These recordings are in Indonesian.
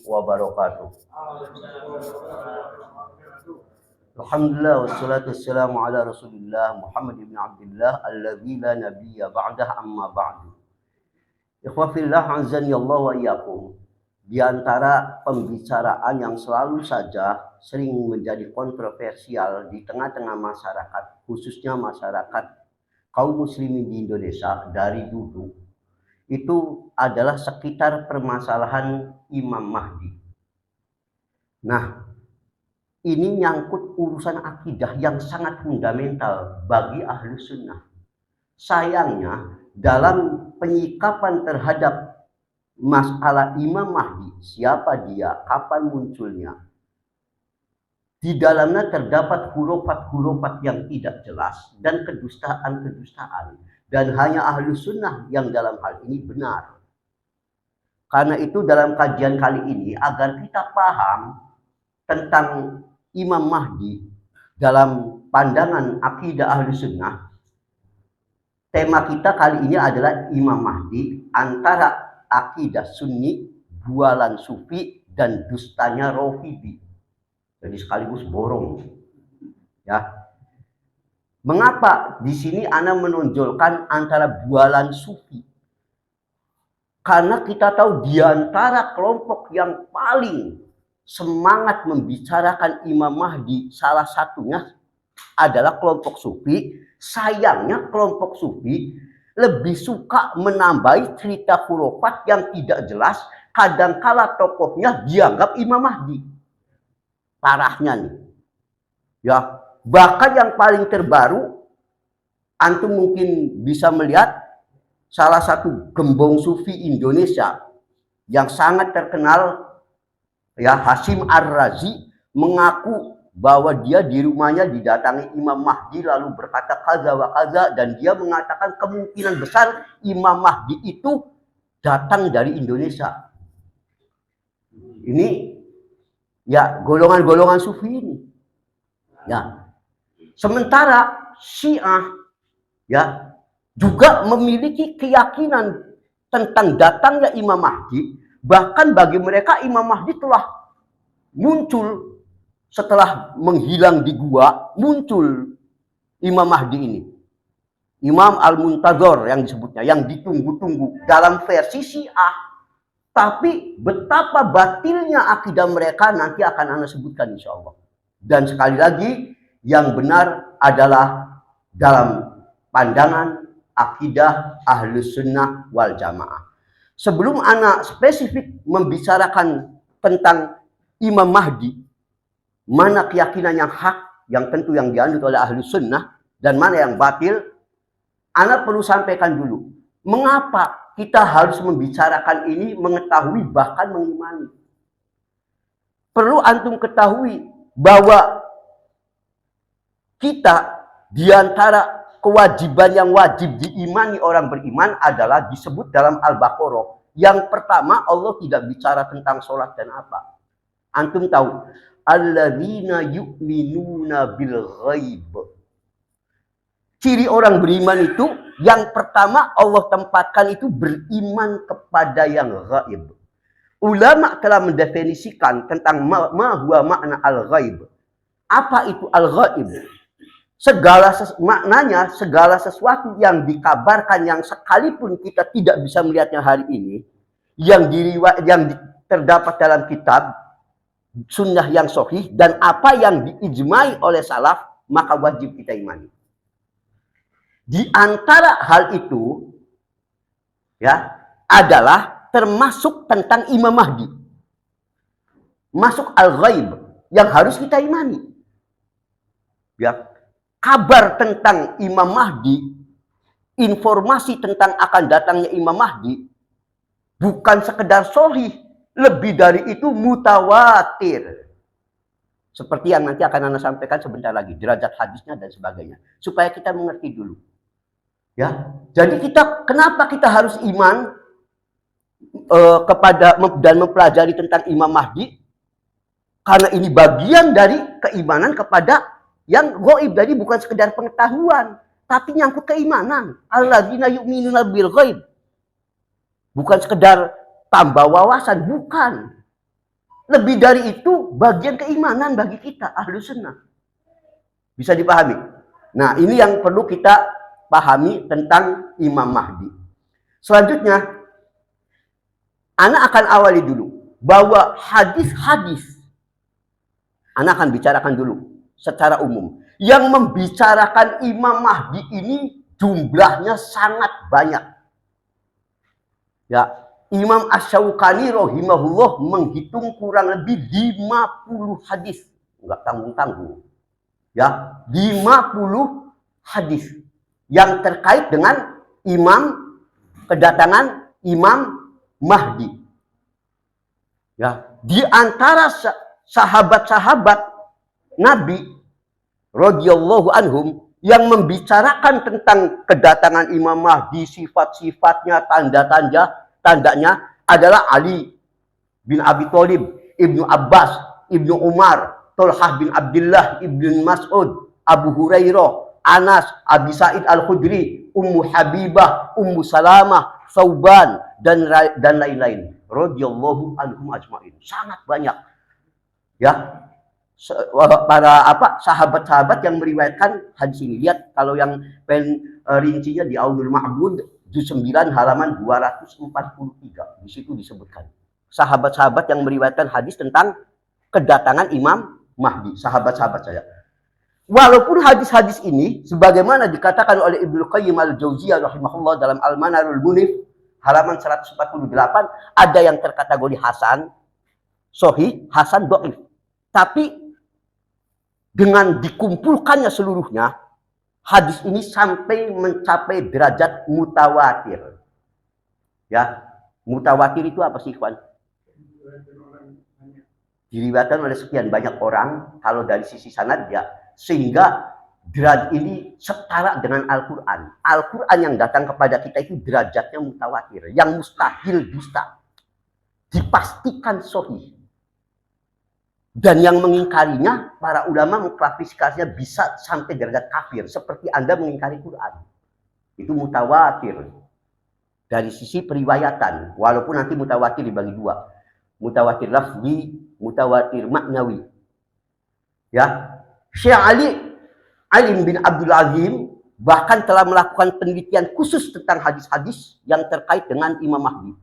wabarakatuh. Alhamdulillah wassalatu wassalamu ala Rasulillah Muhammad ibn Abdullah alladzi la nabiyya ba'dah amma ba'du. Ikhwafillah azani Allah wa iyyakum. Di antara pembicaraan yang selalu saja sering menjadi kontroversial di tengah-tengah masyarakat, khususnya masyarakat kaum muslimin di Indonesia dari dulu, itu adalah sekitar permasalahan Imam Mahdi. Nah, ini nyangkut urusan akidah yang sangat fundamental bagi ahlu sunnah. Sayangnya, dalam penyikapan terhadap masalah Imam Mahdi, siapa dia, kapan munculnya, di dalamnya terdapat hurufat-hurufat yang tidak jelas dan kedustaan-kedustaan. Dan hanya ahlu sunnah yang dalam hal ini benar. Karena itu dalam kajian kali ini, agar kita paham tentang Imam Mahdi dalam pandangan akidah ahlu sunnah, tema kita kali ini adalah Imam Mahdi antara akidah sunni, bualan sufi, dan dustanya Rafidhi. Jadi sekaligus borong. Ya. Mengapa di sini Ana menonjolkan antara bualan sufi? Karena kita tahu di antara kelompok yang paling semangat membicarakan Imam Mahdi, salah satunya adalah kelompok sufi. Sayangnya kelompok sufi lebih suka menambahi cerita khurafat yang tidak jelas. Kadangkala tokohnya dianggap Imam Mahdi. Parahnya nih. Ya. Bahkan yang paling terbaru, antum mungkin bisa melihat salah satu gembong sufi Indonesia yang sangat terkenal, ya, Hasyim Ar-Razi, mengaku bahwa dia di rumahnya didatangi Imam Mahdi lalu berkata kaza wa kaza, dan dia mengatakan kemungkinan besar Imam Mahdi itu datang dari Indonesia. Ini ya golongan-golongan sufi ini. Ya. Sementara Syiah ya juga memiliki keyakinan tentang datangnya Imam Mahdi. Bahkan bagi mereka Imam Mahdi telah muncul setelah menghilang di gua, muncul Imam Mahdi ini. Imam Al-Muntazor yang disebutnya, yang ditunggu-tunggu dalam versi Syiah. Tapi betapa batilnya akidah mereka nanti akan Anda sebutkan insya Allah. Dan sekali lagi, yang benar adalah dalam pandangan akidah Ahlus Sunnah wal Jamaah. Sebelum Ana spesifik membicarakan tentang Imam Mahdi, mana keyakinan yang hak, yang tentu yang dianut oleh Ahlus Sunnah, dan mana yang batil, Ana perlu sampaikan dulu. Mengapa kita harus membicarakan ini, mengetahui, bahkan mengimani? Perlu antum ketahui bahwa kita diantara kewajiban yang wajib diimani orang beriman adalah disebut dalam Al-Baqarah. Yang pertama, Allah tidak bicara tentang sholat dan apa. Antum tahu, alladzina yu'minuna bil ghaib. Ciri orang beriman itu, yang pertama Allah tempatkan itu beriman kepada yang ghaib. Ulama telah mendefinisikan tentang ma huwa makna al-ghaib. Apa itu al-ghaib? Maknanya segala sesuatu yang dikabarkan yang sekalipun kita tidak bisa melihatnya hari ini, yang terdapat dalam kitab sunnah yang sahih, dan apa yang diijmai oleh salaf, maka wajib kita imani. Di antara hal itu ya adalah termasuk tentang Imam Mahdi. Masuk al-ghaib yang harus kita imani. Ya. Kabar tentang Imam Mahdi, informasi tentang akan datangnya Imam Mahdi, bukan sekedar sahih, lebih dari itu mutawatir. Seperti yang nanti akan Anda sampaikan sebentar lagi, derajat hadisnya dan sebagainya. Supaya kita mengerti dulu. Ya, jadi kenapa kita harus iman kepada dan mempelajari tentang Imam Mahdi? Karena ini bagian dari keimanan kepada yang ghaib, jadi bukan sekedar pengetahuan, tapi nyangkut keimanan. Alladzina yu'minuna bil ghaib. Bukan sekedar tambah wawasan, bukan. Lebih dari itu bagian keimanan bagi kita Ahlus Sunnah. Bisa dipahami? Nah, ini yang perlu kita pahami tentang Imam Mahdi. Selanjutnya, Ana akan awali dulu bahwa hadis-hadis, Ana akan bicarakan dulu secara umum. Yang membicarakan Imam Mahdi ini jumlahnya sangat banyak. Ya, Imam Asy-Syaukani rahimahullah menghitung kurang lebih 50 hadis. Enggak tanggung-tanggung. Ya, 50 hadis yang terkait dengan kedatangan Imam Mahdi. Ya, di antara sahabat-sahabat Nabi radhiyallahu anhum yang membicarakan tentang kedatangan Imam Mahdi, sifat-sifatnya, tandanya adalah Ali bin Abi Thalib, Ibnu Abbas, Ibnu Umar, Thalhah bin Abdullah, Ibnu Mas'ud, Abu Hurairah, Anas, Abi Sa'id Al-Khudri, Ummu Habibah, Ummu Salamah, Thauban, dan lain-lain. Radhiyallahu anhum ajma'in. Sangat banyak. Ya. Para sahabat-sahabat yang meriwayatkan hadis ini. Lihat kalau yang rincinya di Aunul Ma'bud juz 9 halaman 243. Di situ disebutkan sahabat-sahabat yang meriwayatkan hadis tentang kedatangan Imam Mahdi, sahabat-sahabat saya. Walaupun hadis-hadis ini sebagaimana dikatakan oleh Ibnu Qayyim Al-Jauziyah rahimahullah dalam Al-Manarul Munif halaman 148, ada yang terkategori hasan, sahih, hasan, dhaif. Tapi dengan dikumpulkannya seluruhnya, hadis ini sampai mencapai derajat mutawatir. Ya, mutawatir itu apa sih, Ikhwan? Diriwayatkan oleh sekian banyak orang, kalau dari sisi sanad ya, sehingga derajat ini setara dengan Al-Quran. Al-Quran yang datang kepada kita itu derajatnya mutawatir, yang mustahil dusta, dipastikan sahih. Dan yang mengingkarinya, para ulama mengklasifikasinya bisa sampai derajat kafir, seperti Anda mengingkari Quran. Itu mutawatir. Dari sisi periwayatan, walaupun nanti mutawatir dibagi dua. Mutawatir lafzi, mutawatir maknawi. Ya, Syekh Ali bin Abdul Azim bahkan telah melakukan penelitian khusus tentang hadis-hadis yang terkait dengan Imam Mahdi.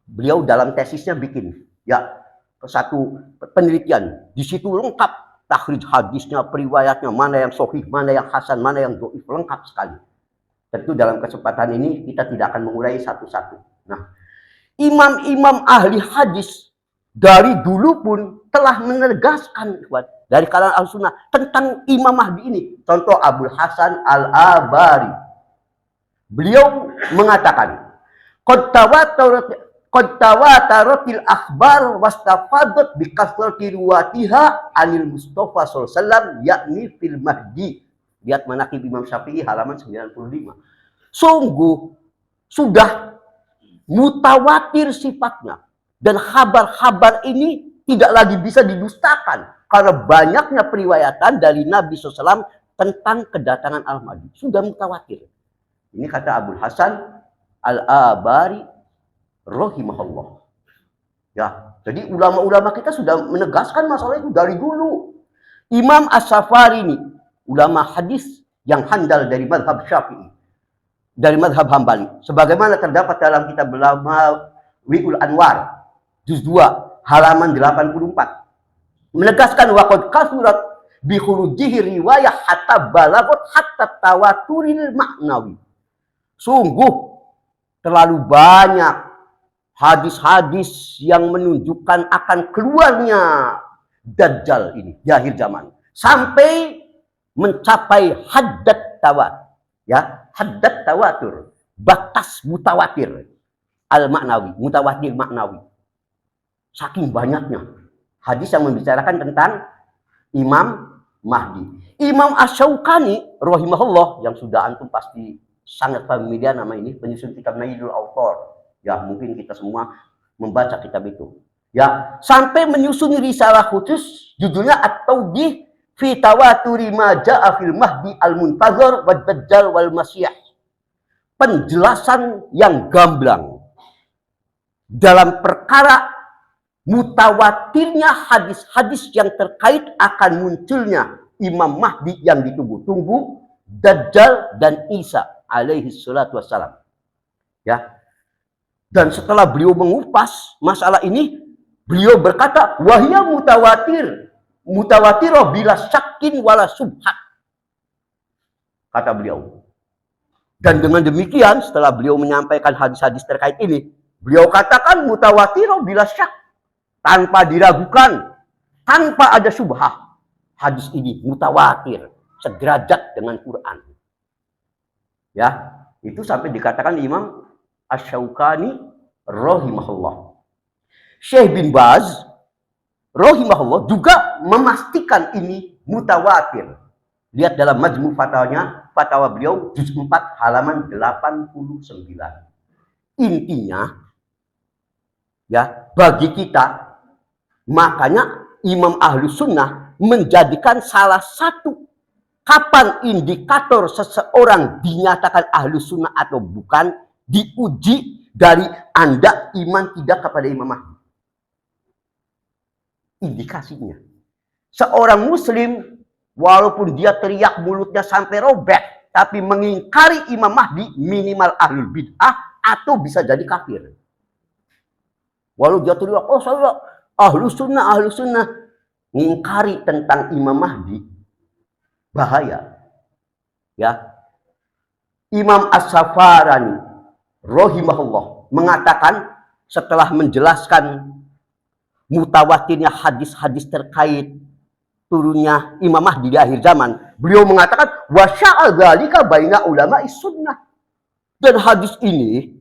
Beliau dalam tesisnya bikin, ya, satu penelitian. Di situ lengkap takhrij hadisnya, periwayatnya, mana yang sahih, mana yang hasan, mana yang dhaif, lengkap sekali. Tentu dalam kesempatan ini kita tidak akan mengurai satu-satu. Nah, imam-imam ahli hadis dari dulu pun telah menegaskan dari kalangan Ahlussunnah tentang Imam Mahdi ini. Contoh Abul Hasan Al-Abari. Beliau mengatakan, qad tawataratil akhbar wastafadat bi kasrati riwayatiha anil Mustafa sallallahu alaihi wasallam yakni fil Mahdi. Lihat Manaqib Imam Syafi'i halaman 95. Sungguh sudah mutawatir sifatnya, dan kabar-kabar ini tidak lagi bisa didustakan karena banyaknya periwayatan dari Nabi SAW tentang kedatangan Al-Mahdi. Sudah mutawatir. Ini kata Abul Hasan Al-Abari rahimahullah. Ya, jadi ulama-ulama kita sudah menegaskan masalah itu dari dulu. Imam As-Safari ini ulama hadis yang handal dari mazhab Syafi'i, dari mazhab Hambali, sebagaimana terdapat dalam kitab Wi'ul Anwar juz 2 halaman 84, menegaskan waqad kasurat bi khurujihi riwayah hatta balagot hatta tawaturil maknawi. Sungguh terlalu banyak hadis-hadis yang menunjukkan akan keluarnya Dajjal ini di akhir zaman, sampai mencapai haddat tawatur, batas mutawatir al-maknawi, mutawatir maknawi. Saking banyaknya hadis yang membicarakan tentang Imam Mahdi. Imam Asy-Syaukani rahimahullah, yang sudah antum pasti sangat familiar nama ini, penyusun kitab Nailul Awtar. Ya, mungkin kita semua membaca kitab itu. Ya, sampai menyusun risalah khusus judulnya At-Tawdih fi tawaturi ma ja'a fil Mahdi al-Muntazar wad Dajjal wal Masih. Penjelasan yang gamblang dalam perkara mutawatirnya hadis-hadis yang terkait akan munculnya Imam Mahdi yang ditunggu-tunggu, Dajjal dan Isa alaihi salatu wassalam. Ya. Dan setelah beliau mengupas masalah ini, beliau berkata, wahya mutawatirah bila syakin wala subhat. Kata beliau. Dan dengan demikian, setelah beliau menyampaikan hadis-hadis terkait ini, beliau katakan mutawatirah bila syak, tanpa diragukan, tanpa ada subhah. Hadis ini mutawatir, sederajat dengan Quran. Ya, itu sampai dikatakan Imam Asy-Syaukani rahimahullah. Syekh bin Baz rahimahullah juga memastikan ini mutawatir. Lihat dalam majmu fatwa beliau juz 4 halaman 89. Intinya ya, bagi kita, makanya Imam Ahlus Sunnah menjadikan salah satu kapan indikator seseorang dinyatakan Ahlus Sunnah atau bukan diuji dari Anda iman tidak kepada Imam Mahdi. Indikasinya, seorang muslim walaupun dia teriak mulutnya sampai robek, tapi mengingkari Imam Mahdi, minimal ahlul bid'ah atau bisa jadi kafir. Walau dia teriak, oh saya Ahlus Sunnah, mengingkari tentang Imam Mahdi, bahaya. Ya, Imam As-Safarani rahimahullah mengatakan setelah menjelaskan mutawatirnya hadis-hadis terkait turunnya Imam Mahdi di akhir zaman, beliau mengatakan wasya'a dzalika baina ulama'i sunnah. Dan hadis ini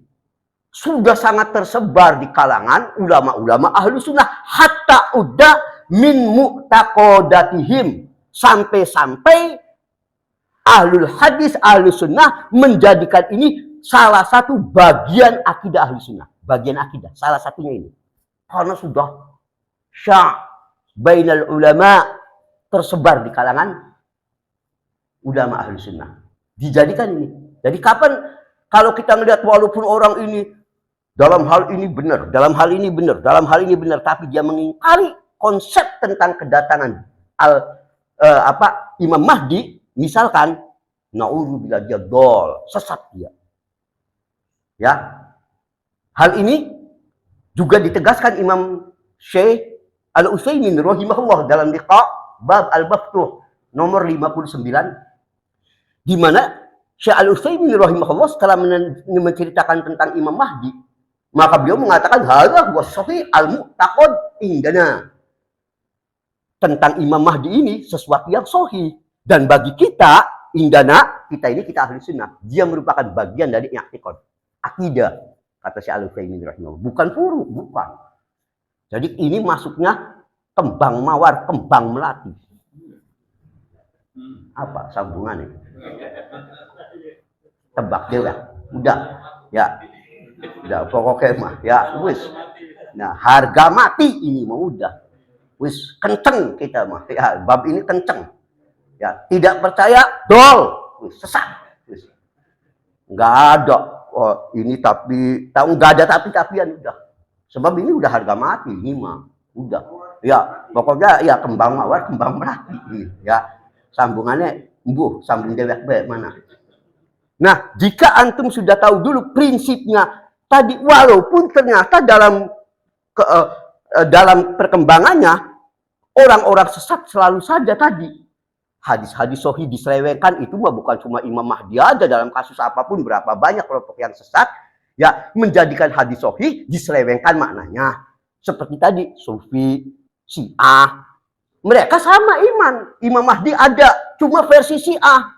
sudah sangat tersebar di kalangan ulama-ulama ahlu sunnah, hatta udah min mu'taqodatihim, sampai-sampai ahlul hadis ahlu sunnah menjadikan ini salah satu bagian akidah ahlu sunnah, bagian akidah, salah satunya ini, karena sudah sya' bainal ulama, tersebar di kalangan ulama ahlu sunnah, dijadikan ini. Jadi kapan kalau kita melihat walaupun orang ini dalam hal ini benar, dalam hal ini benar, dalam hal ini benar, tapi dia mengingkari konsep tentang kedatangan Imam Mahdi, misalkan, na'udzubillah, dia dol, sesat dia. Ya, hal ini juga ditegaskan Imam Syekh Al-Utsaimin rahimahullah dalam liqa bab al-maftuh nomor 59, di mana Syekh Al-Utsaimin rahimahullah setelah menceritakan tentang Imam Mahdi, maka beliau mengatakan hadza huwa shahih al-mu'taqad indana. Tentang Imam Mahdi ini sesuatu yang sahih, dan bagi kita indana, kita ini kita ahli sunnah, dia merupakan bagian dari i'tiqad, akidah, kata Syekh Al-Utsaimin rahimahullah, bukan furu, bukan. Jadi ini masuknya kembang mawar, kembang melati. Apa sambungannya? Tebak dewa. Udah. Ya. Udah pokoknya mah ya wis. Nah, harga mati ini mah udah. Wis kenceng kita mah. Ya, bab ini kenceng. Ya, tidak percaya dol. Wis sesat. Wis. Enggak ada. Oh, ini tapi tahu enggak ada tapi-tapian udah. Sebab ini udah harga mati ini mah. Udah. Ya, pokoknya ya kembang mawar, kembang melati. Ya. Sambungannya sambung dewek baik mana. Nah, jika antum sudah tahu dulu prinsipnya tadi, walaupun ternyata dalam perkembangannya orang-orang sesat selalu saja tadi hadis-hadis sahih diselewengkan, itu mah bukan cuma Imam Mahdi aja, dalam kasus apapun berapa banyak kelompok yang sesat ya menjadikan hadis sahih diselewengkan maknanya. Seperti tadi Sufi, Syiah, mereka sama iman. Imam Mahdi ada, cuma versi Syiah.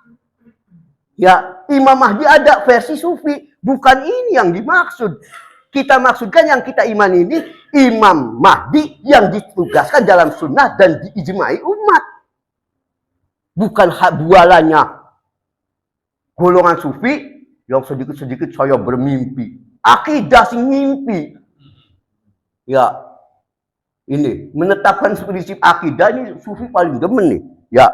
Ya, Imam Mahdi ada versi Sufi. Bukan ini yang dimaksud. Kita maksudkan yang kita iman ini Imam Mahdi yang ditugaskan dalam sunnah dan diijmai umat. Bukan bualannya golongan Sufi yang sedikit-sedikit saya bermimpi. Akidah sing mimpi. Ya, ini menetapkan prinsip akidah ini Sufi paling demen nih. Ya,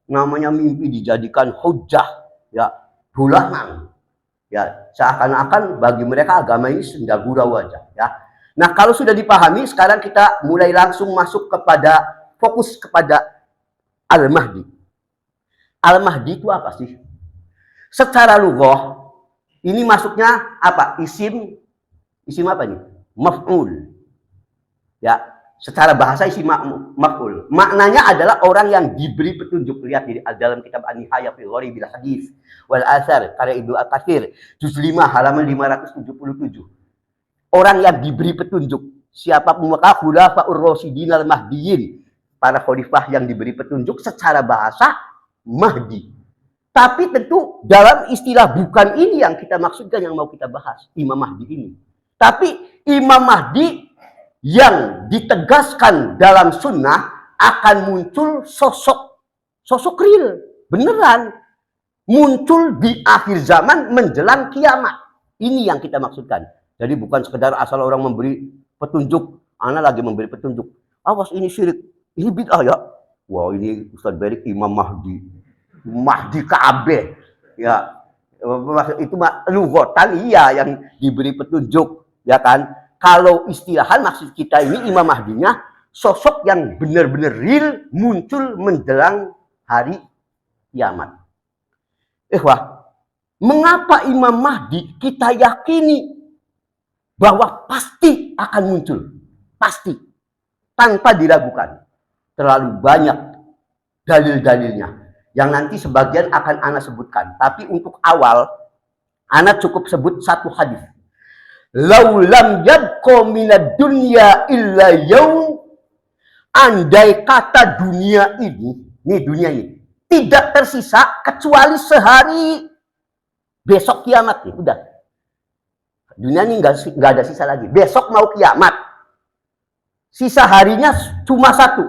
namanya mimpi dijadikan hujah. Ya, bulangan. Ya, seakan-akan bagi mereka agama ini senda gurau aja. Ya. Nah, kalau sudah dipahami, sekarang kita mulai langsung masuk kepada fokus kepada Al-Mahdi. Al-Mahdi itu apa sih? Secara lughah, ini masuknya apa? Isim apa nih? Maf'ul. Ya, secara bahasa isim maf'ul. Maknanya adalah orang yang diberi petunjuk. Lihat di dalam kitab An-Nihayah fi Gharibil Hadits wal Athar karya Ibnu Al-Katsir, juz 5 halaman 577. Orang yang diberi petunjuk. Siapa maka khulafaur rasyidin al-mahdiyyin, para khalifah yang diberi petunjuk secara bahasa Mahdi. Tapi tentu dalam istilah bukan ini yang kita maksudkan, yang mau kita bahas, Imam Mahdi ini. Tapi Imam Mahdi yang ditegaskan dalam sunnah akan muncul sosok real, beneran. Muncul di akhir zaman menjelang kiamat. Ini yang kita maksudkan. Jadi bukan sekedar asal orang memberi petunjuk, ana lagi memberi petunjuk. Awas ini syirik, ini bid'ah ya. Wah, ini Ustaz Berik Imam Mahdi. Mahdi Ka'bah. Ya, itu lughatan iya yang diberi petunjuk, ya kan? Kalau istilahan maksud kita ini Imam Mahdinya sosok yang benar-benar real muncul menjelang hari kiamat. Wah, mengapa Imam Mahdi kita yakini bahwa pasti akan muncul? Pasti. Tanpa diragukan. Terlalu banyak dalil-dalilnya. Yang nanti sebagian akan ana sebutkan. Tapi untuk awal, ana cukup sebut satu hadis. Laulam yabqa minad dunya illa yaum, andai kata dunia ini tidak tersisa kecuali sehari, besok kiamat nih, udah. Dunia ini nggak ada sisa lagi. Besok mau kiamat. Sisa harinya cuma satu.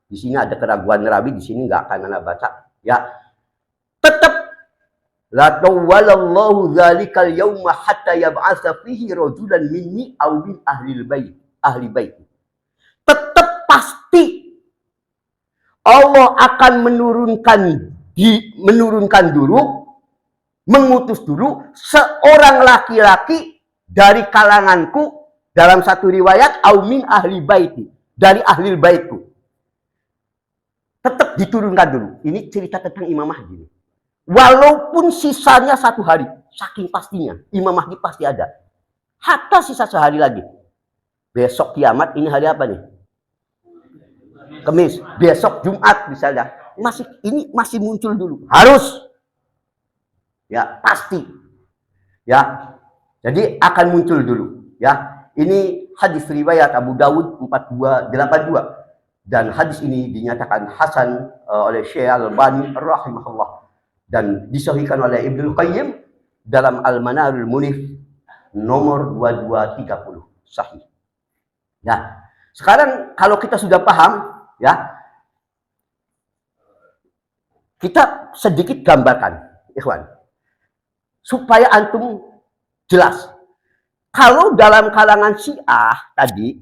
Di sini ada keraguan rawi, di sini nggak akan ana baca. Ya, tetap la tawallallahu dzalikal yauma hatta yab'atsa fihi rajulan minni aw min ahli bait. Tetap pasti Allah akan menurunkan dulu, mengutus dulu seorang laki-laki dari kalanganku, dalam satu riwayat aw min ahli baiti, dari ahli baitku. Tetap diturunkan dulu. Ini cerita tentang Imam Mahdi. Walaupun sisanya satu hari, saking pastinya Imam Mahdi pasti ada. Hatta sisa sehari lagi. Besok kiamat, ini hari apa nih? Kamis. Besok Jumat misalnya. Ini masih muncul dulu. Harus. Ya, pasti. Ya. Jadi akan muncul dulu. Ya. Ini hadis riwayat Abu Dawud 4282. Dan hadis ini dinyatakan hasan oleh Syekh Al-Albani rahimahullah dan disahihkan oleh Ibnu Qayyim dalam Al-Manarul Munif nomor 2230 sahih. Ya, sekarang kalau kita sudah paham, ya, kita sedikit gambarkan, ikhwan, supaya antum jelas. Kalau dalam kalangan Syiah tadi,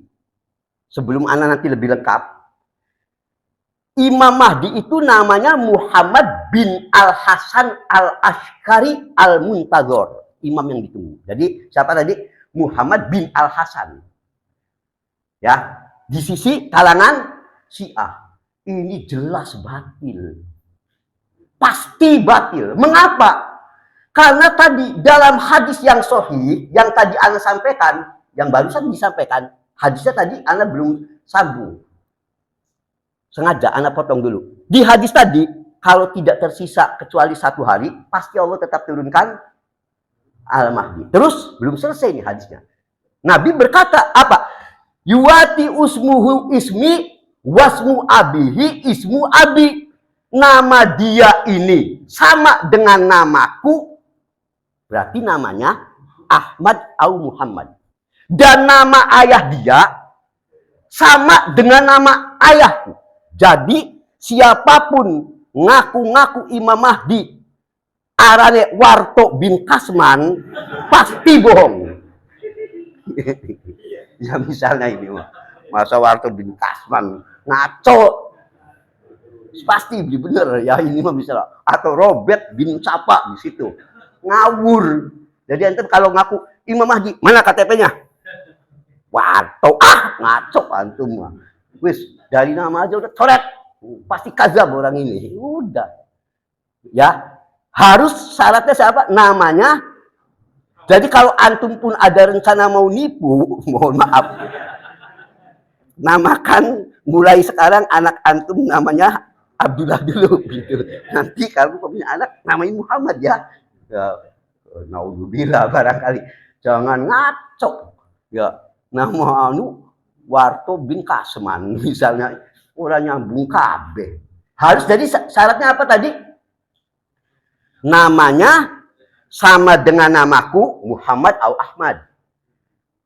sebelum ana nanti lebih lengkap, Imam Mahdi itu namanya Muhammad bin Al-Hasan Al-Ashkari Al-Muntazor. Imam yang ditunggu. Jadi siapa tadi? Muhammad bin Al-Hasan. Ya, di sisi kalangan Syiah. Ini jelas batil. Pasti batil. Mengapa? Karena tadi dalam hadis yang sahih, yang tadi ana sampaikan, yang barusan disampaikan, hadisnya tadi ana belum sambung. Sengaja anak potong dulu. Di hadis tadi, kalau tidak tersisa kecuali satu hari, pasti Allah tetap turunkan Al-Mahdi. Terus, belum selesai nih hadisnya. Nabi berkata, apa? Yuwati usmuhu ismi, wasmu abihi ismu abi. Nama dia ini sama dengan namaku, berarti namanya Ahmad atau Muhammad. Dan nama ayah dia sama dengan nama ayahku. Jadi siapapun ngaku-ngaku Imam Mahdi arane Warto bin Kasman pasti bohong. Ya misalnya ini masa Warto bin Kasman ngaco, pasti bener ya ini mah misalnya. Atau Robert bin Sapa di situ ngawur. Jadi ente kalau ngaku Imam Mahdi, mana KTP-nya? Warto, ngaco antum mah. Wis dari nama aja udah coret. Pasti kazab orang ini. Udah. Ya, harus syaratnya siapa? Namanya. Jadi kalau antum pun ada rencana mau nipu, mohon maaf. Namakan mulai sekarang anak antum namanya Abdullah dulu gitu. Nanti kalau punya anak namanya Muhammad ya. Ya, naudzubillah barangkali. Jangan ngaco. Ya, nama anu Warto bin Kasman misalnya, orang nyambung kabeh. Harus jadi syaratnya apa tadi? Namanya sama dengan namaku Muhammad atau Ahmad.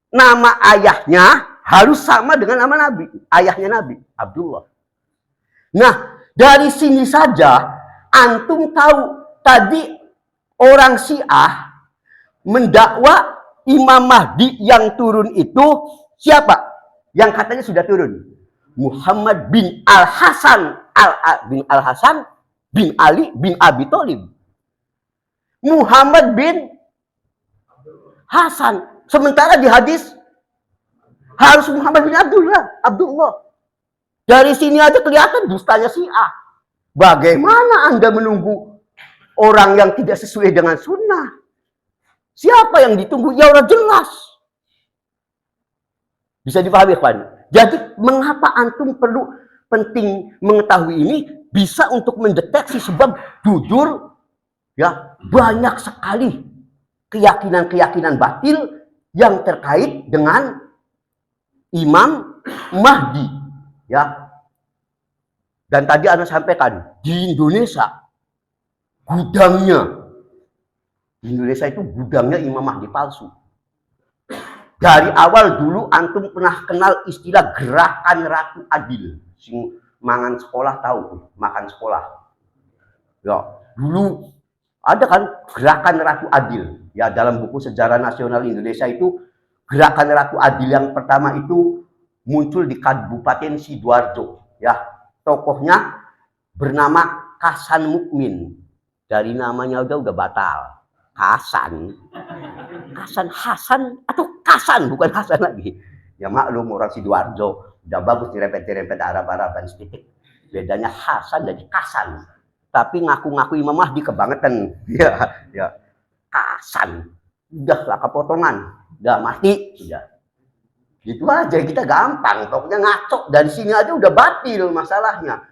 Nama ayahnya harus sama dengan nama Nabi, ayahnya Nabi, Abdullah. Nah, dari sini saja antum tahu tadi orang Syiah mendakwa Imam Mahdi yang turun itu siapa? Yang katanya sudah turun. Muhammad bin Al-Hasan bin Ali bin Abi Thalib. Muhammad bin Hasan. Sementara di hadis harus Muhammad bin Abdullah. Dari sini aja kelihatan dustanya Syiah. Bagaimana Anda menunggu orang yang tidak sesuai dengan sunnah? Siapa yang ditunggu? Ya orang jelas. Bisa dipahami, Pak? Jadi mengapa antum perlu penting mengetahui ini? Bisa untuk mendeteksi sebab jujur ya banyak sekali keyakinan-keyakinan batil yang terkait dengan Imam Mahdi, ya. Dan tadi Anda sampaikan di Indonesia itu gudangnya Imam Mahdi palsu. Dari awal dulu antum pernah kenal istilah gerakan Ratu Adil. Sing mangan sekolah tahu, makan sekolah. Ya, dulu ada kan gerakan Ratu Adil. Ya, dalam buku Sejarah Nasional Indonesia itu gerakan Ratu Adil yang pertama itu muncul di Kabupaten Sidoarjo. Ya, tokohnya bernama Kasan Mukmin. Dari namanya udah batal. Hasan atau Kasan, bukan Hasan lagi. Ya maklum orang Sidoarjo, udah bagus dirempet-rempet Arab-Araban sedikit. Bedanya Hasan jadi Kasan. Tapi ngaku-ngaku Imam Mahdi kebangetan. Ya. Kasan. Udah lah kepotongan. Udah mati. Udah. Gitu aja, kita gampang. Pokoknya ngaco. Dari sini aja udah batil masalahnya.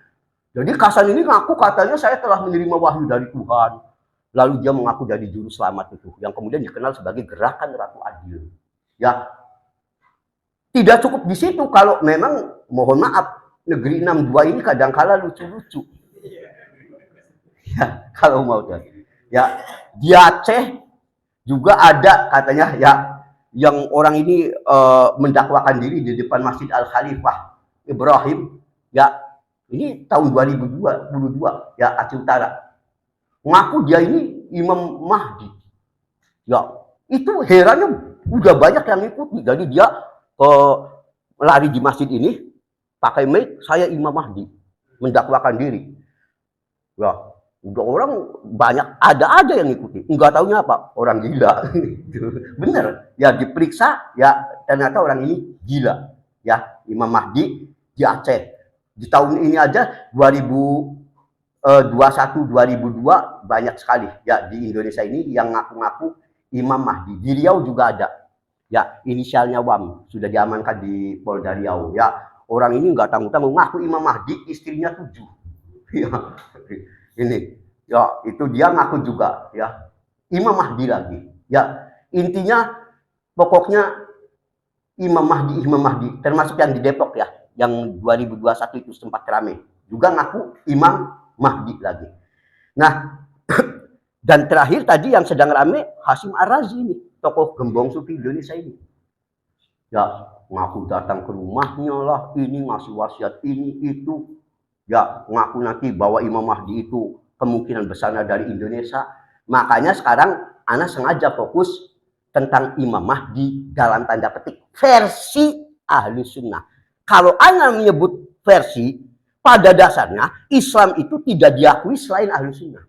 Jadi Kasan ini ngaku katanya saya telah menerima wahyu dari Tuhan. Lalu dia mengaku jadi juru selamat itu, yang kemudian dikenal sebagai gerakan Ratu Adil. Ya, tidak cukup di situ. Kalau memang, mohon maaf, negeri 62 ini kadang-kala lucu-lucu. Ya, kalau mau tuh. Ya, di Aceh juga ada katanya ya, yang orang ini mendakwakan diri di depan Masjid Al Khalifah Ibrahim. Ya, ini tahun 2022 ya, Aceh Utara. Ngaku dia ini Imam Mahdi. Ya, itu herannya udah banyak yang ikuti. Jadi dia lari di masjid ini pakai mic, saya Imam Mahdi, mendakwakan diri. Ya, udah orang banyak, ada yang ikuti. Enggak taunya apa, orang gila. Bener, ya diperiksa, ya ternyata orang ini gila. Ya, Imam Mahdi di Aceh. Di tahun ini aja 2021-2002 banyak sekali ya di Indonesia ini yang ngaku-ngaku Imam Mahdi. Di Riau juga ada. Ya, inisialnya WAM, sudah diamankan di Polda Riau. Ya, orang ini nggak tanggung-tanggung ngaku Imam Mahdi, istrinya 7. Ya, ini. Ya, itu dia ngaku juga ya. Imam Mahdi lagi. Ya, intinya pokoknya Imam Mahdi termasuk yang di Depok ya, yang 2021 itu sempat ramai. Juga ngaku Imam Mahdi lagi. Nah, dan terakhir tadi yang sedang rame Hasyim Ar-Razi ini, tokoh gembong sufi Indonesia ini. Ya, ngaku datang ke rumahnya lah, ini ngasih wasiat ini itu. Ya, ngaku nanti bahwa Imam Mahdi itu kemungkinan besarnya dari Indonesia. Makanya sekarang Ana sengaja fokus tentang Imam Mahdi dalam tanda petik versi Ahli Sunnah. Kalau Ana menyebut versi, pada dasarnya Islam itu tidak diakui selain Ahlu Sunnah.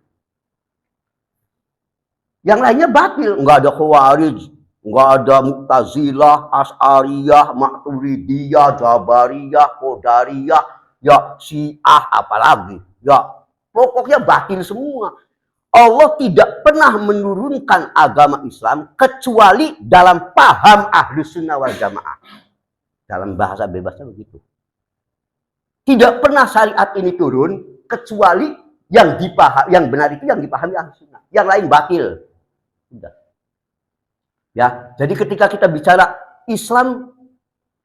Yang lainnya batil, nggak ada Khawarij, Nggak ada Mu'tazilah, Asy'ariyah, Maturidiyah, Jabariyah, Qadariyah, ya Syiah, apalagi. Ya, pokoknya batil semua. Allah tidak pernah menurunkan agama Islam kecuali dalam paham Ahlus Sunnah wal Jamaah. Dalam bahasa bebasnya begitu. Tidak pernah syariat ini turun kecuali yang dipaham, yang benar itu yang dipahami Ahlus Sunnah. Yang lain batil. Sudah. Ya, jadi ketika kita bicara Islam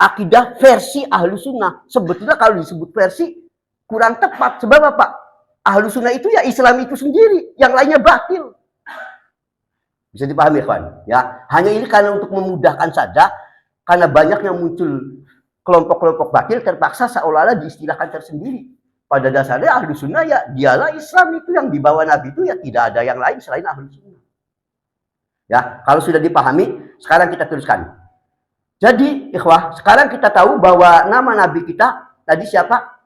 akidah versi Ahlus Sunnah, sebetulnya kalau disebut versi kurang tepat. Sebab apa? Ahlus Sunnah itu ya Islam itu sendiri, yang lainnya batil. Bisa dipahami, kawan? Ya, hanya ini karena untuk memudahkan saja, karena banyak yang muncul kelompok-kelompok batil terpaksa seolah-olah diistilahkan tersendiri. Pada dasarnya Ahlus Sunnah ya dialah Islam itu yang dibawa Nabi itu ya tidak ada yang lain selain Ahlus Sunnah. Ya, kalau sudah dipahami, sekarang kita teruskan. Jadi, ikhwah, sekarang kita tahu bahwa nama Nabi kita tadi siapa?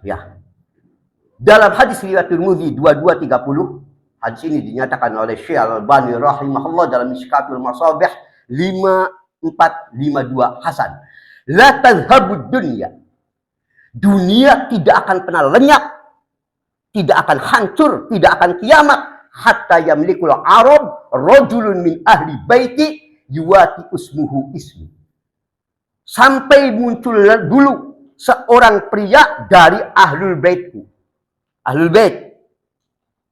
Ya. Dalam hadis riwayat Tirmidzi 2230, hadis ini dinyatakan oleh Syekh Al-Albani rahimahullah dalam Mishkatul Masabih 5452 Hasan. La tadhhabud dunya. Dunia tidak akan pernah lenyap, tidak akan hancur, tidak akan kiamat. Hatta yamlikul Arab rajulun min ahli baiti yuwati usmuhu ismi. Sampai muncul dulu seorang pria dari ahlul baitku. Ahlul bait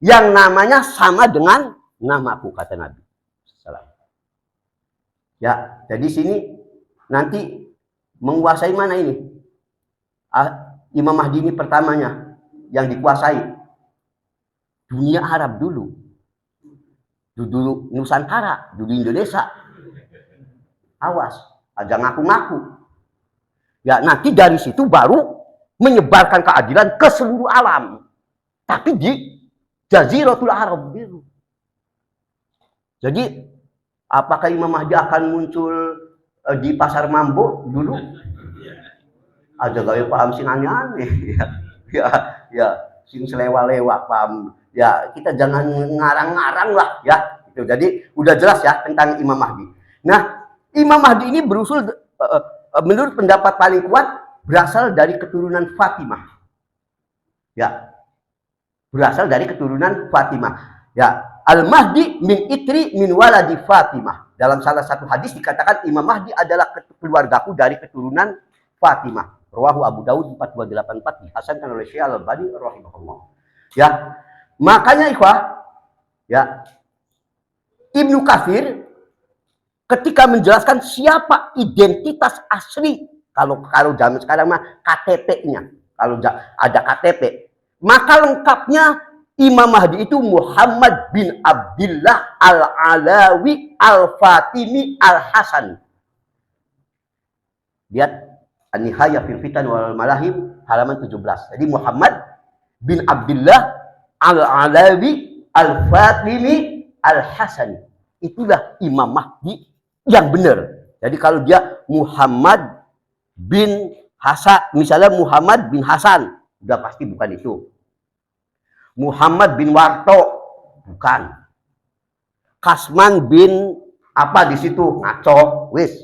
yang namanya sama dengan namaku, kata Nabi. Ya, jadi sini nanti menguasai mana ini? Imam Mahdi ini pertamanya yang dikuasai dunia Arab dulu Nusantara, dulu Indonesia. Awas, aja ngaku-ngaku. Ya, nanti dari situ baru menyebarkan keadilan ke seluruh alam. Tapi di Jaziratul Arab dulu. Jadi, apakah Imam Mahdi akan muncul di Pasar Mambo dulu? Ada gak paham sing aneh-aneh. Ya, sing selewa-lewa paham. Ya, kita jangan ngarang-ngarang lah ya. Gitu. Jadi udah jelas ya tentang Imam Mahdi. Nah, Imam Mahdi ini berusul menurut pendapat paling kuat berasal dari keturunan Fatimah. Ya. Berasal dari keturunan Fatimah. Ya, Al-Mahdi min itri min waladi Fatimah. Dalam salah satu hadis dikatakan Imam Mahdi adalah keluargaku dari keturunan Fatimah. Rawahu Abu Daud 4284 dihasankan oleh Syekh Al-Albani rahimahullah. Ya. Makanya ikhwah, ya, Ibnu Katsir ketika menjelaskan siapa identitas asli, kalau zaman sekarang mah KTP-nya, kalau ada KTP, maka lengkapnya Imam Mahdi itu Muhammad bin Abdullah Al-Alawi Al-Fatimi Al-Hasan. Lihat An-Nihayah fil Fitan wal Malahib halaman 17. Jadi Muhammad bin Abdullah Al-Alawi Al-Fatimi Al-Hasan. Itulah Imam Mahdi yang benar. Jadi kalau dia Muhammad bin Hasan, misalnya Muhammad bin Hasan, udah pasti bukan itu. Muhammad bin Warto, bukan. Kasman bin apa di situ, ngaco, wis.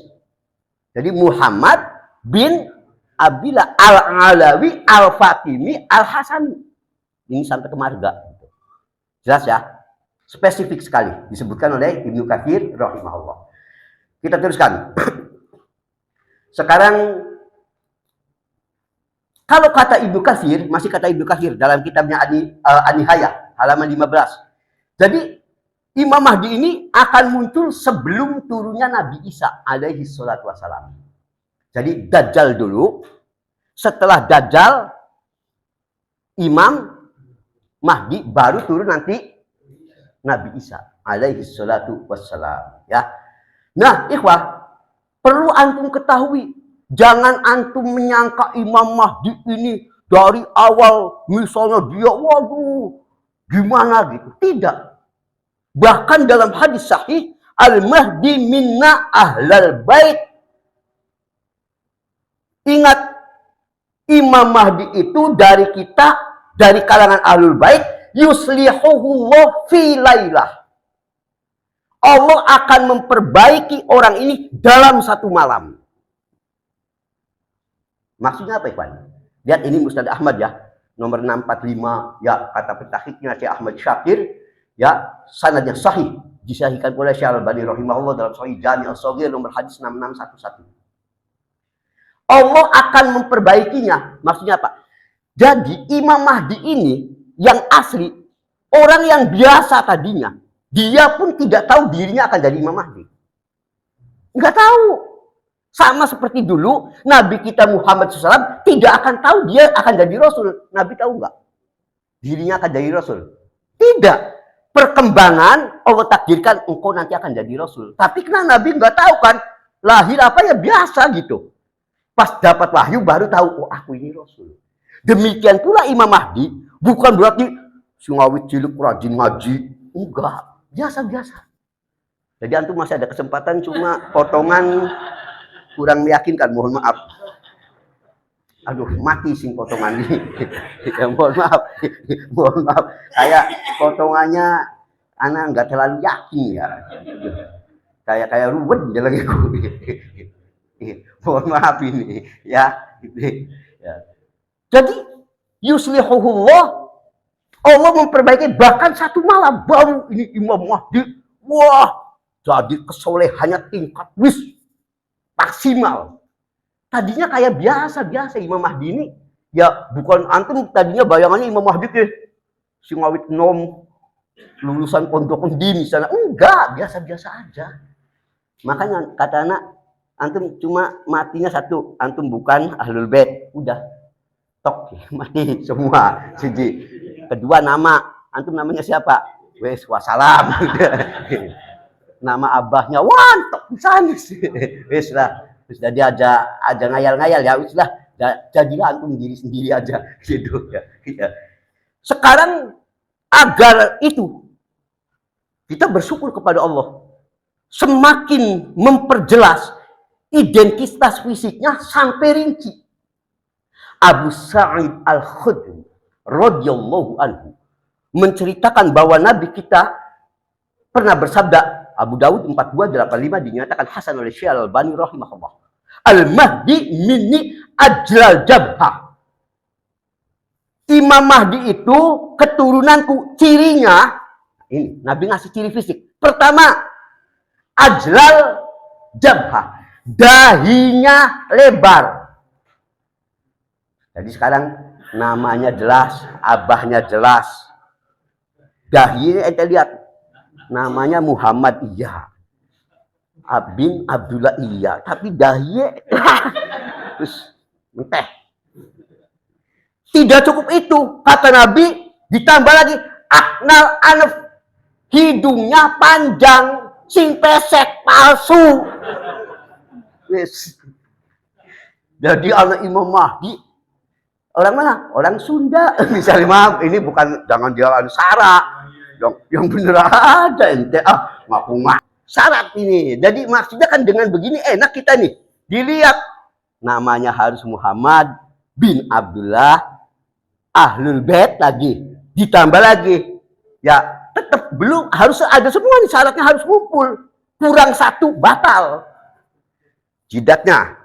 Jadi Muhammad bin Abdullah Al-Alawi Al-Fatimi Al-Hasani. Ini sampai ke marga. Jelas ya? Spesifik sekali disebutkan oleh Ibnu Katsir rahimahullah. Kita teruskan. Sekarang kalau kata Ibnu Katsir, masih kata Ibnu Katsir dalam kitabnya An-Nihayah halaman 15. Jadi Imam Mahdi ini akan muncul sebelum turunnya Nabi Isa alaihi salatu wassalam. Jadi Dajjal dulu, setelah Dajjal Imam Mahdi, baru turun nanti Nabi Isa alaihi salatu wassalam, ya. Nah, ikhwah, perlu antum ketahui, jangan antum menyangka Imam Mahdi ini dari awal misalnya dia waduh gimana gitu. Tidak. Bahkan dalam hadis sahih, Al-Mahdi minna ahlal bait. Ingat, Imam Mahdi itu dari kita, dari kalangan ahlul bait, yuslihuhullah fi lailah. Allah akan memperbaiki orang ini dalam satu malam. Maksudnya apa, Ikhwan? Lihat ini Musnad Ahmad ya, nomor 645 ya, kata pentakhidnya Syekh Ahmad Syakir ya, sanadnya sahih, disahihkan oleh Syekh Al-Albani rahimahullah dalam Sahih Jami' As-Shaghir nomor hadis 6611. Allah akan memperbaikinya. Maksudnya apa? Jadi Imam Mahdi ini yang asli, orang yang biasa tadinya, dia pun tidak tahu dirinya akan jadi Imam Mahdi. Enggak tahu. Sama seperti dulu Nabi kita Muhammad SAW tidak akan tahu dia akan jadi Rasul. Nabi tahu enggak? Dirinya akan jadi Rasul. Tidak. Perkembangan Allah takdirkan engkau nanti akan jadi Rasul. Tapi karena Nabi enggak tahu kan, lahir apa ya biasa gitu. Pas dapat wahyu baru tahu, oh aku ini Rasul. Demikian pula Imam Mahdi, bukan berarti sungawit cilik rajin ngaji. Enggak. Biasa-biasa. Jadi antum masih ada kesempatan, cuma potongan kurang meyakinkan, mohon maaf. Aduh, mati sing potongan ini. Ya, mohon maaf. Mohon maaf. Kayak potongannya anak nggak terlalu yakin ya. Kayak ruwet dia lagi. Mohon maaf ini ya. Ya. Jadi yuslihuhullah, Allah memperbaiki bahkan satu malam baru ini Imam Mahdi. Wah, jadi kesolehannya tingkat maksimal. Tadinya kayak biasa-biasa Imam Mahdi ini. Ya bukan antum tadinya bayangannya Imam Mahdi ke singawit nom, lulusan pondok di misalnya. Enggak, biasa-biasa aja. Makanya kata anak, antum cuma matinya satu, antum bukan ahlul bait. Udah, tok mati semua. Siji. Kedua nama, antum namanya siapa? Wes wassalam. Nama abahnya wantok sanis. Wes lah, wes jadi aja ngayal-ngayal ya, wes lah. Jadilah antum diri sendiri aja gitu ya. Sekarang agar itu kita bersyukur kepada Allah, semakin memperjelas identitas fisiknya sampai rinci. Abu Sa'id Al-Khudri radhiyallahu anhu menceritakan bahwa Nabi kita pernah bersabda, Abu Dawud 4285 dinyatakan hasan oleh Syekh Al-Albani rahimahullah, Al-Mahdi minni ajlal jabha. Imam Mahdi itu keturunanku, cirinya ini Nabi ngasih ciri fisik. Pertama, ajlal jabha, dahinya lebar. Jadi sekarang namanya jelas, abahnya jelas. Dahinya ente lihat, namanya Muhammad iya, bin Abdullah iya, tapi dahinya terus menteh. Tidak cukup itu, kata Nabi, ditambah lagi aknal anf, hidungnya panjang, sing pesek palsu. Yes. Jadi anak Imam Mahdi orang mana? Orang Sunda. Misalnya maaf, ini bukan jangan jalan syarat. Yang bener ada ente ngaku syarat ini. Jadi maksudnya kan dengan begini enak kita nih. Dilihat namanya harus Muhammad bin Abdullah Ahlul Bait lagi. Ditambah lagi. Ya, tetap belum harus ada semua nih, syaratnya harus kumpul. Kurang satu batal. Jidatnya.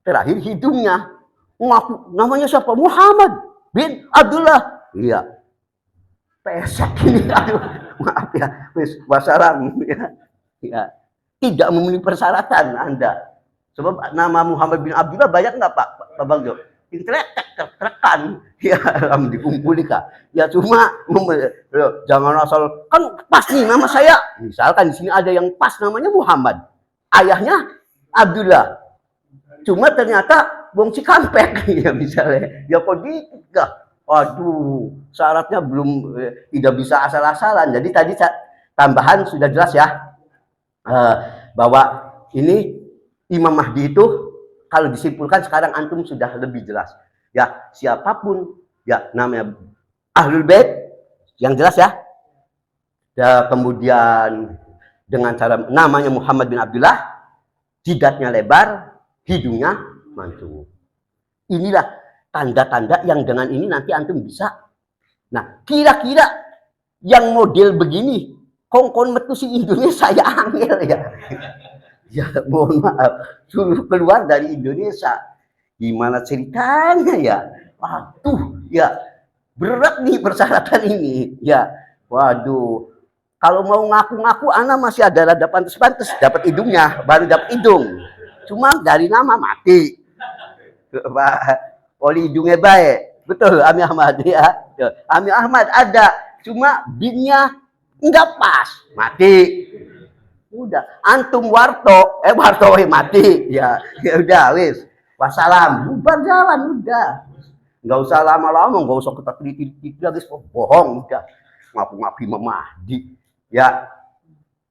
Terakhir hidungnya. Ngaku namanya siapa? Muhammad bin Abdullah. Iya. Pesek ini, aduh, maaf ya, wassalam ya. Ya. Tidak memenuhi persyaratan Anda. Sebab nama Muhammad bin Abdullah banyak nggak Pak Bang Jo? Rekan, ya dikumpuli Kak. Ya cuma jangan asal kan pas nih nama saya. Misalkan di sini ada yang pas namanya Muhammad, ayahnya Abdullah. Cuma ternyata Wong Cikampek ya misalnya. Ya kok dikit. Waduh, syaratnya belum tidak bisa asal-asalan. Jadi tadi tambahan sudah jelas ya, bahwa ini Imam Mahdi itu kalau disimpulkan sekarang antum sudah lebih jelas. Ya siapapun ya namanya Ahlul Bait yang jelas ya. Ya kemudian dengan cara namanya Muhammad bin Abdullah, jidatnya lebar, hidungnya mancung. Inilah tanda-tanda yang dengan ini nanti antum bisa. Nah, kira-kira yang model begini, kongkon metu si Indonesia ya angel ya. Ya mohon maaf, suruh keluar dari Indonesia. Gimana ceritanya ya? Waduh, ya berat nih persyaratan ini. Ya, waduh. Kalau mau ngaku-ngaku, ana masih ada rada pantes-pantes dapat hidungnya, baru dapat hidung. Cuma dari nama mati. Pak, poli hidungnya baik. Betul, Ami Ahmad ya. Ami Ahmad ada, cuma binnya enggak pas, mati. Udah, antum warto mati. Ya udah wis. Wassalam, bubar jalan udah. Enggak usah lama-lama, enggak usah kita teliti-teliti lagi, bohong udah. Ngaku-ngaku Imam Mahdi. Ya.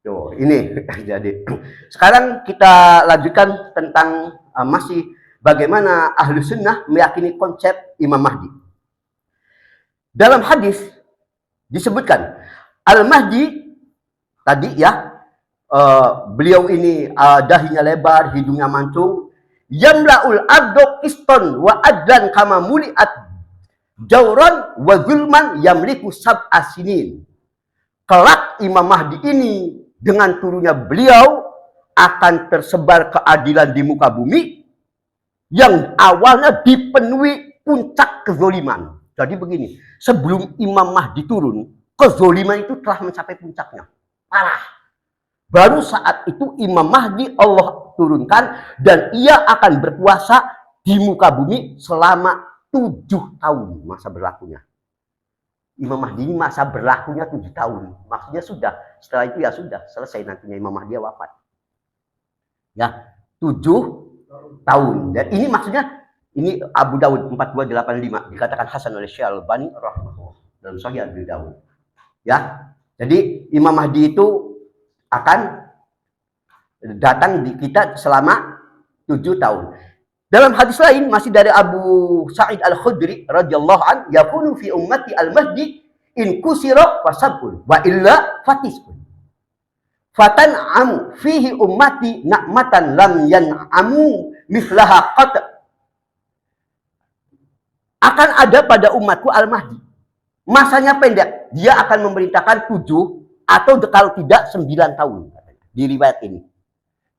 Tuh, ini jadi. Sekarang kita lanjutkan tentang masih bagaimana Ahlu Sunnah meyakini konsep Imam Mahdi. Dalam hadis disebutkan Al-Mahdi tadi ya, beliau ini dahinya lebar, hidungnya mancung. Yamla'ul ardo qiston wa adlan kama muli'at jauran wa zulman yamliku sab'a sinin. Kelak Imam Mahdi ini dengan turunnya beliau akan tersebar keadilan di muka bumi yang awalnya dipenuhi puncak kezoliman. Jadi begini, sebelum Imam Mahdi turun, kezoliman itu telah mencapai puncaknya. Parah. Baru saat itu Imam Mahdi Allah turunkan dan ia akan berkuasa di muka bumi selama 7 tahun masa berlakunya. Imam Mahdi ini masa berlakunya 7 tahun. Maksudnya sudah, setelah itu ya sudah, selesai nantinya Imam Mahdi wafat. Ya, 7 tahun. Dan ini maksudnya, ini Abu Dawud 4285 dikatakan hasan oleh Syekh Al-Albani rahimahullah dalam Sahih Abu Dawud. Ya. Jadi Imam Mahdi itu akan datang di kita selama 7 tahun. Dalam hadis lain masih dari Abu Sa'id Al-Khudri radhiyallahu an, yakunu fi ummati al-mahdi in kusira fasabun wa illa fatiskun. Fatan'amu fihi ummati na'matan lam yan'amu mislaha qat. Akan ada pada umatku al-mahdi. Masanya pendek, dia akan memerintahkan 7 atau kalau tidak 9 tahun di riwayat ini.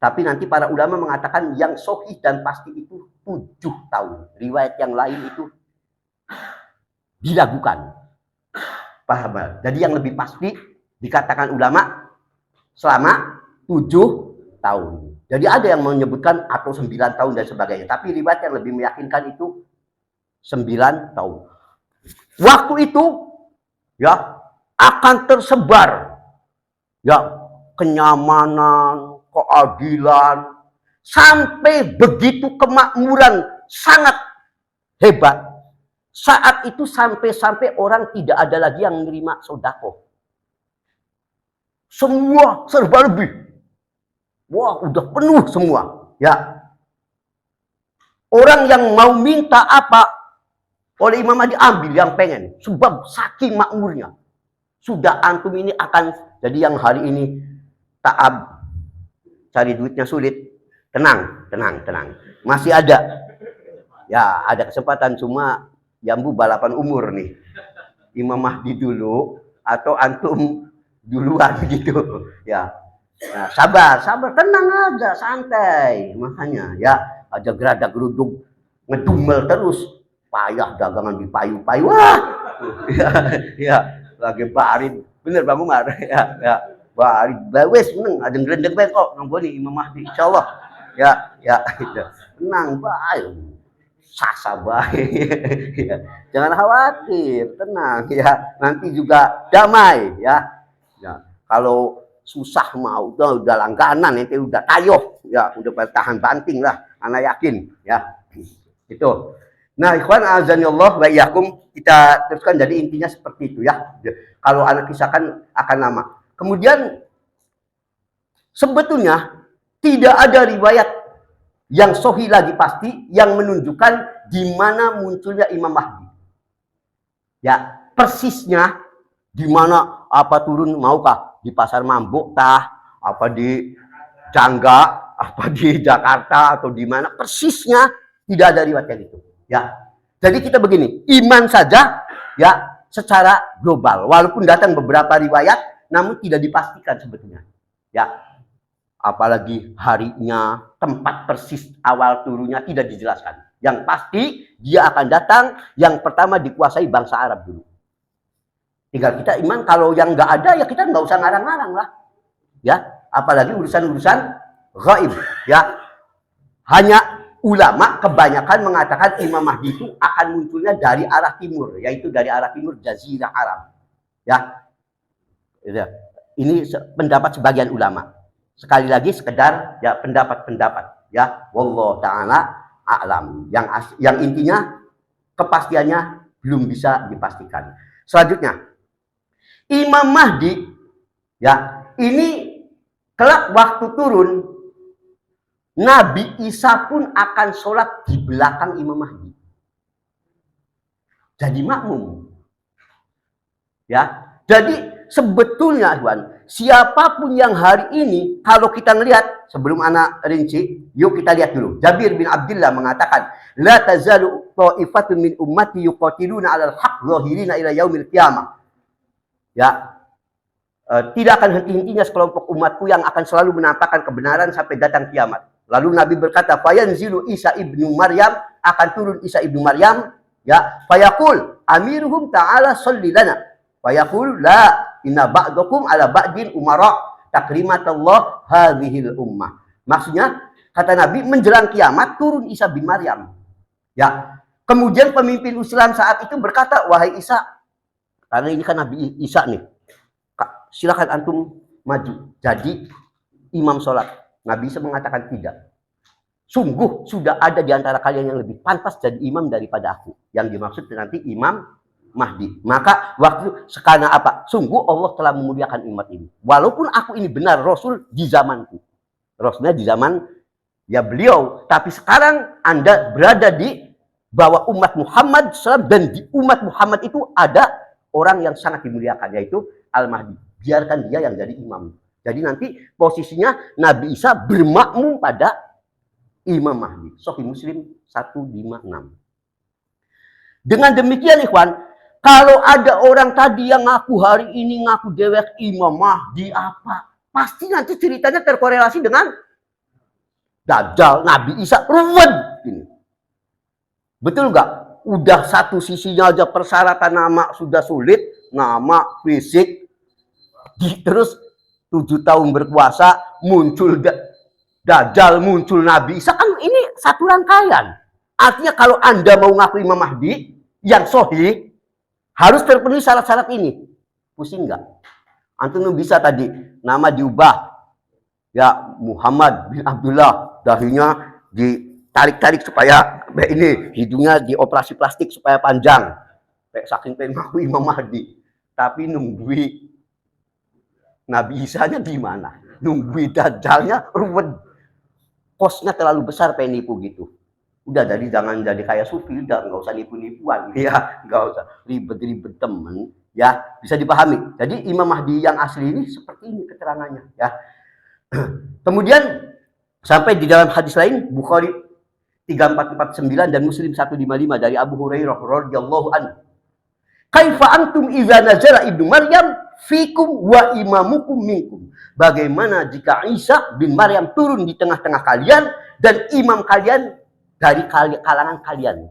Tapi nanti para ulama mengatakan yang sahih dan pasti itu 7 tahun. Riwayat yang lain itu diragukan. Paham? Jadi yang lebih pasti dikatakan ulama selama 7 tahun. Jadi ada yang menyebutkan atau 9 tahun dan sebagainya. Tapi riwayat yang lebih meyakinkan itu 9 tahun. Waktu itu ya akan tersebar ya kenyamanan, keadilan, sampai begitu kemakmuran sangat hebat. Saat itu sampai orang tidak ada lagi yang menerima sedekah. Semua serba lebih. Wah, udah penuh semua. Ya. Orang yang mau minta apa oleh Imam Mahdi ambil yang pengen. Sebab saking makmurnya. Sudah antum ini akan, jadi yang hari ini taab, cari duitnya sulit. Tenang. Masih ada. Ya, ada kesempatan, cuma jambu balapan umur nih. Imam Mahdi dulu atau antum duluan gitu. Ya. Nah, sabar, tenang aja, santai. Makanya ya, aja geradak geruduk ngedumel terus. Payah dagangan di payu-payu. Wah. Ya, lagi barin. Bener Bang Umar. Ya. Barin wes meneng, ada ngerendeng bae kok nang nih Imam Mahdi insyaallah. Ya, tenang bae. Sasa bae. Ya. Jangan khawatir, tenang ya. Nanti juga damai ya. Ya, kalau susah mau udah langganan itu udah tayoh ya, udah bertahan banting lah, anak yakin ya. Itu. Nah, ikhwan azanillah wa iyyakum, kita teruskan. Jadi intinya seperti itu ya. Kalau anak kisahkan akan lama. Kemudian sebetulnya tidak ada riwayat yang sahih lagi pasti yang menunjukkan di mana munculnya Imam Mahdi. Ya, persisnya di mana, apa turun maukah di Pasar Mambuk tah, apa di Jangga, apa di Jakarta atau di mana, persisnya tidak ada riwayat yang itu. Ya, jadi kita begini, iman saja ya secara global. Walaupun datang beberapa riwayat, namun tidak dipastikan sebetulnya. Ya, apalagi harinya, tempat persis awal turunnya tidak dijelaskan. Yang pasti dia akan datang yang pertama dikuasai bangsa Arab dulu. Tinggal kita iman, kalau yang nggak ada ya kita nggak usah ngarang-ngarang lah. Ya, apalagi urusan-urusan gaib. Ya, hanya ulama kebanyakan mengatakan Imam Mahdi itu akan munculnya dari arah timur, yaitu dari arah timur Jazirah Arab. Ya, ini pendapat sebagian ulama. Sekali lagi sekedar ya pendapat-pendapat. Ya, wallahu taala a'lam. Yang intinya kepastiannya belum bisa dipastikan. Selanjutnya, Imam Mahdi ya ini kelak waktu turun, Nabi Isa pun akan sholat di belakang Imam Mahdi. Jadi makmum. Ya, jadi sebetulnya Tuhan, siapapun yang hari ini, kalau kita ngelihat, sebelum anak rinci, yuk kita lihat dulu. Jabir bin Abdullah mengatakan, la tazalu ta'ifatun min ummati yuqatiluna 'alal haqq zahirina ila yaumil qiyamah. Ya, tidak akan henti-hentinya sekelompok umatku yang akan selalu menampakkan kebenaran sampai datang kiamat. Lalu Nabi berkata, fayanzilu Isa ibnu Maryam, akan turun Isa ibnu Maryam, ya, fayaqul amiruhum ta'ala sholli lana. Fayaqul la inna ba'dakum ala ba'din umara takrimatallah hadhil ummah. Maksudnya, kata Nabi, menjelang kiamat turun Isa bin Maryam. Ya, kemudian pemimpin Islam saat itu berkata, wahai Isa, karena ini kan Nabi Isa nih, silakan antum maju jadi imam sholat. Nabi Isa mengatakan tidak. Sungguh sudah ada di antara kalian yang lebih pantas jadi imam daripada aku. Yang dimaksud nanti Imam Mahdi. Maka waktu sekarang apa? Sungguh Allah telah memuliakan umat ini. Walaupun aku ini benar Rasul di zamanku. Rasulnya di zaman ya beliau. Tapi sekarang Anda berada di bawah umat Muhammad SAW. Dan di umat Muhammad itu ada orang yang sangat dimuliakan. Yaitu Al-Mahdi. Biarkan dia yang jadi imam. Jadi nanti posisinya Nabi Isa bermakmum pada Imam Mahdi. Sahih Muslim 156. Dengan demikian ikhwan, kalau ada orang tadi yang ngaku hari ini ngaku dewek Imam Mahdi apa, pasti nanti ceritanya terkorelasi dengan Dajjal, Nabi Isa, ruwet ini. Betul nggak? Udah satu sisinya aja persyaratan nama sudah sulit, nama, fisik, terus 7 tahun berkuasa, muncul Dajjal, muncul Nabi Isa, kan ini satu rangkaian. Artinya kalau Anda mau ngaku Imam Mahdi yang sahih, harus terpenuhi syarat-syarat ini. Pusing nggak? Antum bisa tadi nama diubah, ya Muhammad bin Abdullah, dahinya ditarik-tarik supaya ini, hidungnya dioperasi plastik supaya panjang. Saking pengen ngaku Imam Mahdi, tapi nungguin Nabi Isa-nya gimana? Nungguin Dajjalnya ruwet. Kosnya terlalu besar pengen nipu gitu. Udah, jadi jangan jadi kayak sufi, udah nggak usah nipu-nipuan, ya nggak usah ribet-ribet temen, ya bisa dipahami. Jadi Imam Mahdi yang asli ini seperti ini keterangannya, ya. Kemudian sampai di dalam hadis lain Bukhari 3449 dan Muslim 155 dari Abu Hurairah radhiyallahu anhu. Kaifa antum idza nazala ibnu Maryam fikum wa imamukum minkum. Bagaimana jika Isa bin Maryam turun di tengah-tengah kalian dan imam kalian dari kalangan kalian.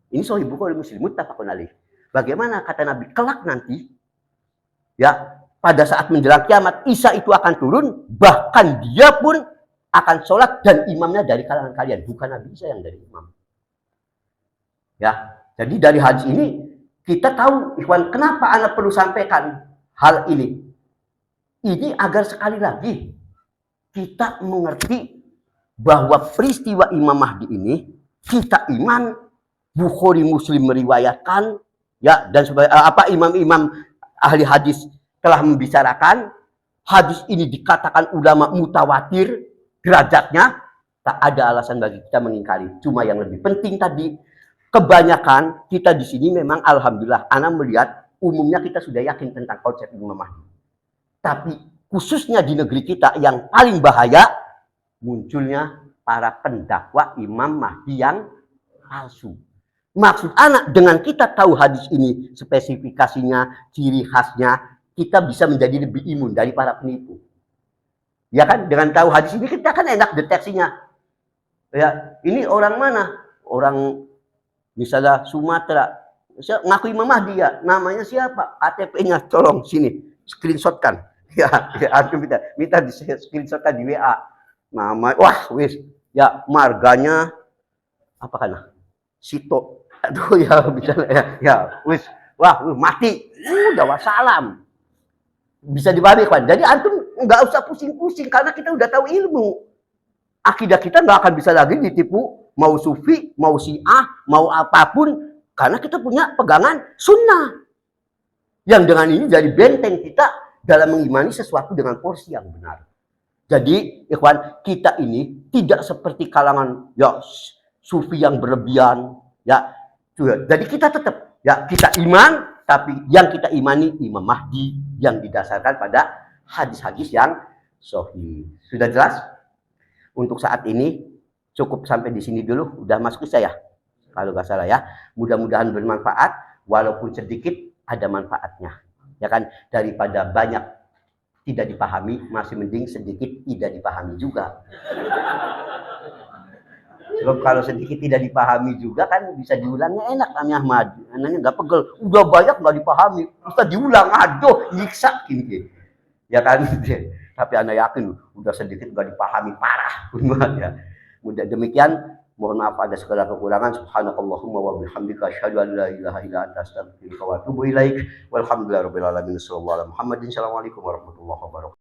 Ini Sahih Bukhari Muslim muttafaqun alaih. Bagaimana kata Nabi kelak nanti, ya pada saat menjelang kiamat Isa itu akan turun, bahkan dia pun akan sholat dan imamnya dari kalangan kalian, bukan Nabi Isa yang dari imam. Ya, jadi dari hadis ini kita tahu, ikhwan, kenapa anak perlu sampaikan hal ini. Ini agar sekali lagi kita mengerti bahwa peristiwa Imam Mahdi ini kita iman, Bukhari Muslim meriwayatkan, ya, dan imam-imam ahli hadis telah membicarakan. Hadis ini dikatakan ulama mutawatir derajatnya, tak ada alasan bagi kita mengingkari. Cuma yang lebih penting tadi, kebanyakan kita di sini memang alhamdulillah ana melihat umumnya kita sudah yakin tentang konsep Imam Mahdi. Tapi khususnya di negeri kita yang paling bahaya munculnya para pendakwa Imam Mahdi yang palsu. Maksud anak dengan kita tahu hadis ini spesifikasinya, ciri khasnya, kita bisa menjadi lebih imun dari para penipu. Ya kan, dengan tahu hadis ini kita kan enak deteksinya. Ya, ini orang mana? Orang misalnya Sumatera, ngaku Imam Mahdi ya, namanya siapa? KTP-nya tolong sini, screenshotkan. Ya, antum minta di screenshotkan di WA. Nama, wah, wis, ya marganya apa kan? Sito. Aduh ya, misalnya ya, wis, wah, mati. Udah wassalam. Bisa dipahami kan? Jadi antum nggak usah pusing-pusing karena kita udah tahu ilmu. Akidah kita nggak akan bisa lagi ditipu, mau sufi, mau syiah, mau apapun, karena kita punya pegangan sunnah. Yang dengan ini jadi benteng kita dalam mengimani sesuatu dengan porsi yang benar. Jadi, ikhwan, kita ini tidak seperti kalangan ya sufi yang berlebihan, ya. Jadi kita tetap ya kita iman, tapi yang kita imani Imam Mahdi yang didasarkan pada hadis-hadis yang sahih. Sudah jelas? Untuk saat ini cukup sampai di sini dulu. Udah masuk saya kalau nggak salah ya. Mudah-mudahan bermanfaat, walaupun sedikit ada manfaatnya. Ya kan, daripada banyak tidak dipahami, masih mending sedikit tidak dipahami juga. Sebab kalau sedikit tidak dipahami juga kan bisa diulangnya enak Ami Ahmad. Anaknya nggak pegel. Udah banyak nggak dipahami, bisa diulang. Aduh, nyiksa gini. Ya kan? Tapi Anda yakin udah sedikit nggak dipahami parah. Ya. Mudah demikian. Mohon maaf ada segala kekurangan. Subhanakallahumma wa bihamdika asyhadu an la ilaha illa anta astaghfiruka wa atubu ilaik. Walhamdulillahirabbil alamin. Sallallahu alaihi Muhammadin. Assalamualaikum warahmatullahi wabarakatuh.